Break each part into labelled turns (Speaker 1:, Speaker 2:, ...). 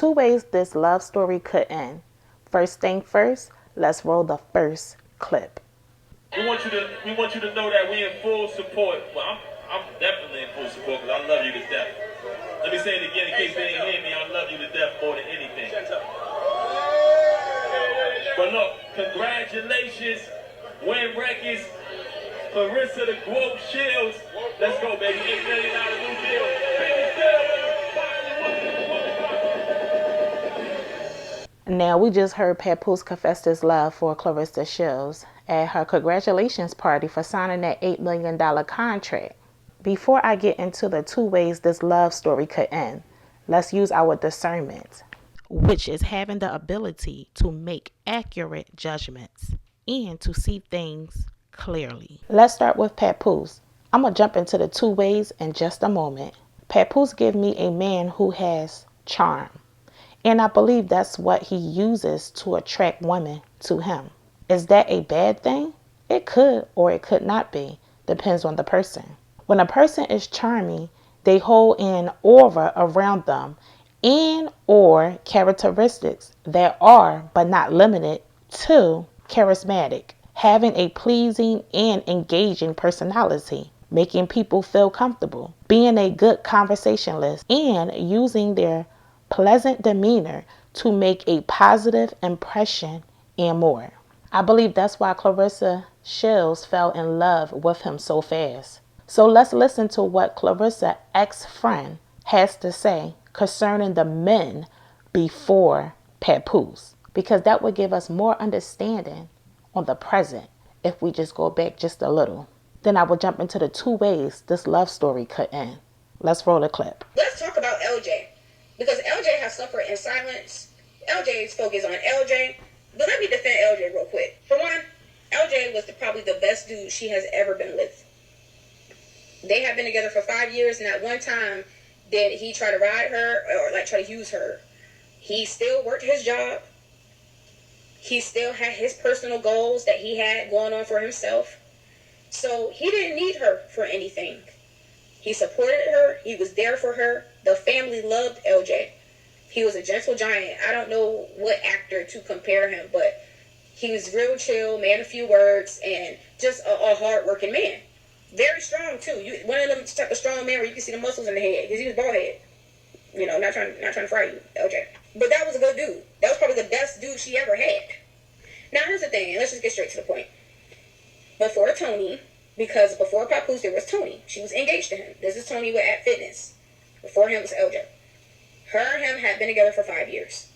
Speaker 1: Two ways this love story could end. First thing first, let's roll the first clip.
Speaker 2: We want you to know that we in full support. Well, I'm definitely in full support because I love you to death. Let me say it again in case they didn't hear me. I love you to death more than anything. But look, congratulations, Win Records, Claressa the Globe Shields. Let's go, baby. $8 million new deal.
Speaker 1: Now, we just heard Papoose confess his love for Claressa Shields at her congratulations party for signing that $8 million contract. Before I get into the two ways this love story could end, let's use our discernment, which is having the ability to make accurate judgments and to see things clearly. Let's start with Papoose. I'm going to jump into the two ways in just a moment. Papoose gives me a man who has charm. And I believe that's what he uses to attract women to him. Is that a bad thing? It could or it could not be. Depends on the person. When a person is charming, they hold an aura around them and or characteristics that are, but not limited to, charismatic. Having a pleasing and engaging personality. Making people feel comfortable. Being a good conversationalist and using their pleasant demeanor to make a positive impression and more. I believe that's why Claressa Shields fell in love with him so fast. So let's listen to what Claressa's ex-friend has to say concerning the men before Papoose, because that would give us more understanding on the present if we just go back just a little. Then I will jump into the two ways this love story could end. Let's roll the clip.
Speaker 3: Let's talk about LJ. Because LJ has suffered in silence. LJ's focus on LJ. But let me defend LJ real quick. For one, LJ was probably the best dude she has ever been with. They have been together for 5 years, and at one time, did he try to ride her or like try to use her? He still worked his job. He still had his personal goals that he had going on for himself. So he didn't need her for anything. He supported her. He was there for her. The family loved LJ. He was a gentle giant. I don't know what actor to compare him, but he was real chill, man of few words, and just a hard-working man. Very strong, too. One of them type of strong man where you can see the muscles in the head, because he was bald head. You know, not trying to fry you, LJ. But that was a good dude. That was probably the best dude she ever had. Now, here's the thing. Let's just get straight to the point. Before Tony, because before Papoose, there was Tony. She was engaged to him. This is Tony with At Fitness. Before him was LJ. Her and him had been together for 5 years.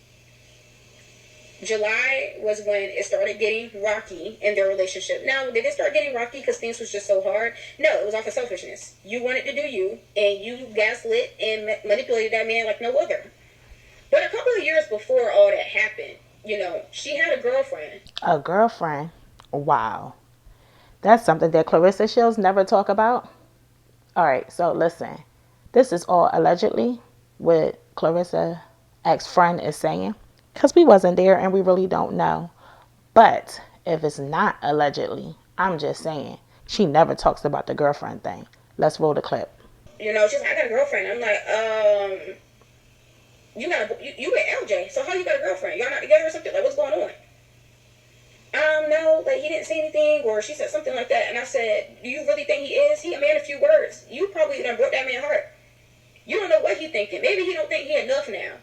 Speaker 3: July was when it started getting rocky in their relationship. Now, did it start getting rocky because things was just so hard? No, it was off of selfishness. You wanted to do you, and you gaslit and manipulated that man like no other. But a couple of years before all that happened, you know, she had a girlfriend.
Speaker 1: A girlfriend? Wow. That's something that Claressa Shields never talk about. All right, so listen. This is all allegedly what Claressa's ex-friend is saying, because we wasn't there and we really don't know. But if it's not allegedly, I'm just saying, she never talks about the girlfriend thing. Let's roll the clip.
Speaker 3: You know, she's like, I got a girlfriend. I'm like, you with LJ, so how you got a girlfriend? Y'all not together or something? Like, what's going on? No, like, he didn't say anything, or she said something like that, and I said, do you really think he is? He a man of few words. You probably done broke that man's heart. You don't know what he thinking. Maybe he don't think he enough now.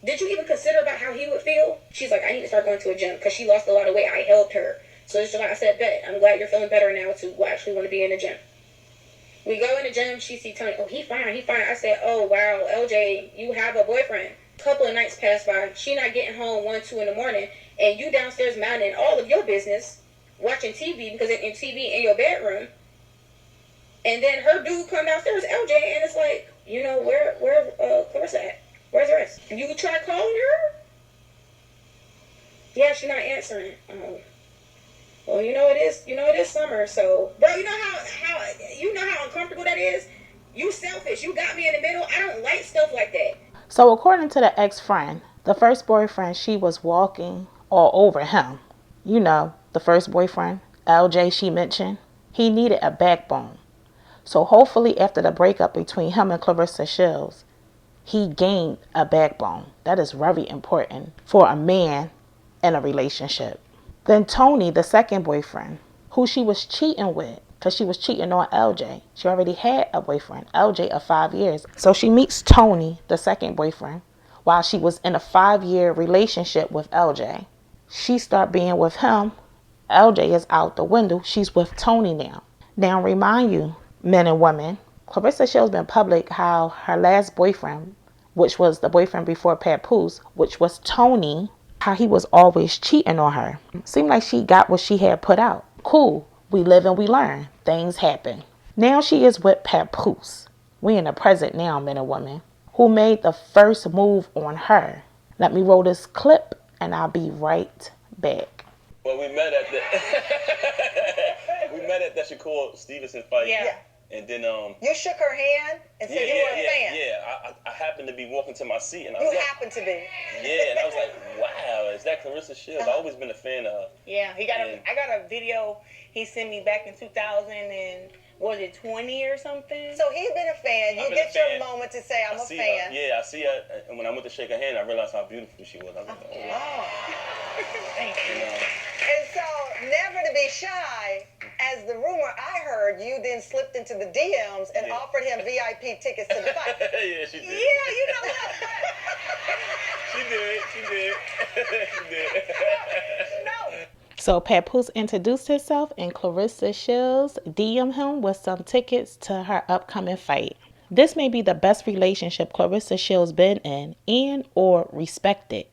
Speaker 3: Did you even consider about how he would feel? She's like, I need to start going to a gym, because she lost a lot of weight. I helped her. So it's just like I said, bet. I'm glad you're feeling better now to actually want to be in the gym. We go in the gym, she see Tony, oh, he fine. I said, oh, wow, LJ, you have a boyfriend. Couple of nights pass by. She not getting home 1, 2 in the morning, and you downstairs minding all of your business, watching TV, because it's TV in your bedroom. And then her dude come downstairs, LJ, and it's like, you know, where Claressa at? Where's the rest? You try calling her? Yeah, she not answering. Well, you know it is summer, so bro, you know how uncomfortable that is? You selfish. You got me in the middle. I don't like stuff like that.
Speaker 1: So according to the ex-friend, the first boyfriend, she was walking all over him. You know, the first boyfriend, LJ, she mentioned, he needed a backbone. So hopefully after the breakup between him and Claressa Shields, He gained a backbone. That is very important for a man in a relationship. Then Tony, the second boyfriend, who she was cheating with, because she was cheating on LJ. She already had a boyfriend, LJ, of 5 years. So she meets Tony, the second boyfriend, while she was in a 5-year relationship with LJ. She started being with him. LJ is out the window. She's with Tony now. Now, remind you, men and women, Claressa Show's been public how her last boyfriend, which was the boyfriend before Papoose, which was Tony, how he was always cheating on her. Seemed like she got what she had put out. Cool. We live and we learn. Things happen. Now she is with Papoose. We in the present now, men and women, who made the first move on her. Let me roll this clip and I'll be right back.
Speaker 2: Well, we met at that Shakur Stevenson fight.
Speaker 4: Yeah.
Speaker 2: And then
Speaker 4: You shook her hand and said you were a fan.
Speaker 2: Yeah. I happened to be walking to my seat and
Speaker 4: You happened to be.
Speaker 2: Yeah, and I was like, wow, is that Claressa Shields? I've always been a fan of her.
Speaker 5: Yeah, I got a video he sent me back in 2000 and was it 20 or something?
Speaker 4: So he's been a fan. You get your moment to say I'm a fan.
Speaker 2: I see her, and when I went to shake her hand, I realized how beautiful she was. I was like, oh, wow.
Speaker 5: Thank you.
Speaker 4: And so, never to be shy, as the rumor I heard, you then slipped into the DMs and offered him VIP tickets to the fight.
Speaker 2: Yeah, she did.
Speaker 4: Yeah, you know what?
Speaker 2: She did.
Speaker 4: No.
Speaker 1: So Papoose introduced herself and Claressa Shields DM'd him with some tickets to her upcoming fight. This may be the best relationship Claressa Shields been in and or respected,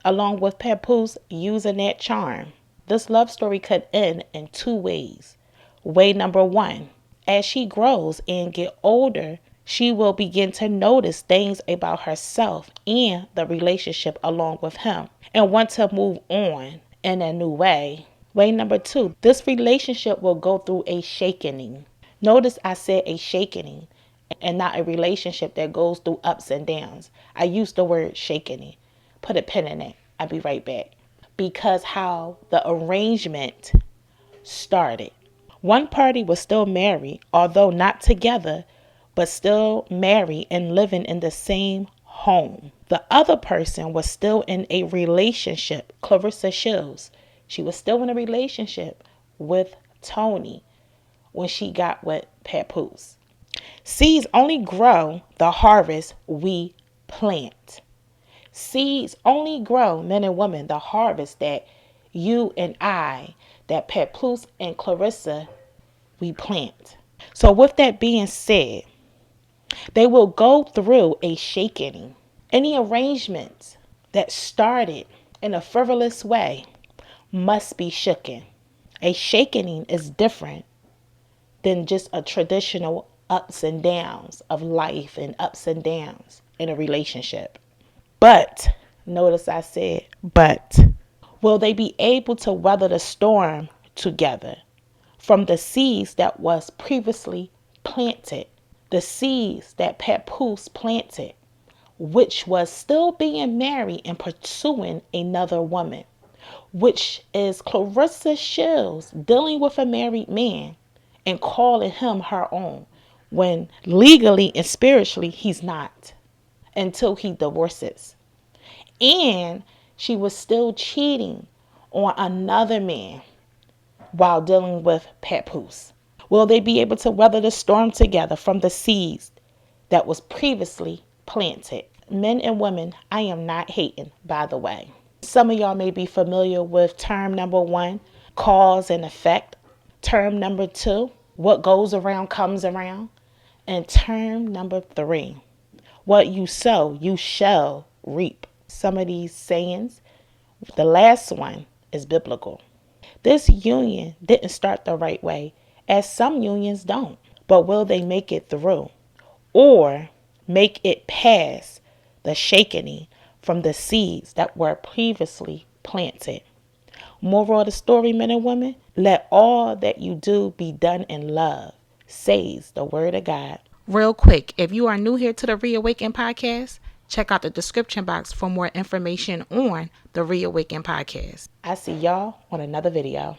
Speaker 1: along with Papoose using that charm. This love story could end in 2 ways. Way number 1, as she grows and get older, she will begin to notice things about herself and the relationship along with him and want to move on in a new way. Way number 2, this relationship will go through a shakening. Notice I said a shakening and not a relationship that goes through ups and downs. I used the word shakening. Put a pin in it. I'll be right back. Because how the arrangement started. One party was still married, although not together, but still married and living in the same home. The other person was still in a relationship, Claressa Shields. She was still in a relationship with Tony when she got with Papoose. Seeds only grow the harvest we plant. Seeds only grow, men and women, the harvest that you and I, that Papoose and Claressa, we plant. So with that being said, they will go through a shakening. Any arrangements that started in a frivolous way must be shooken. A shakening is different than just a traditional ups and downs of life and ups and downs in a relationship. But, notice I said, but, will they be able to weather the storm together from the seeds that was previously planted, the seeds that Papoose planted, which was still being married and pursuing another woman, which is Claressa Shields dealing with a married man and calling him her own, when legally and spiritually he's not, until he divorces. And she was still cheating on another man while dealing with Papoose. Will they be able to weather the storm together from the seeds that was previously planted? Men and women, I am not hating, by the way. Some of y'all may be familiar with term number 1, cause and effect. Term number 2, what goes around comes around. And term number 3, what you sow, you shall reap. Some of these sayings, the last one is biblical. This union didn't start the right way, as some unions don't. But will they make it through? Or make it past the shakening from the seeds that were previously planted? Moral of the story, men and women, let all that you do be done in love, says the word of God. Real quick, if you are new here to the Reawaken Podcast, check out the description box for more information on the Reawaken Podcast. I see y'all on another video.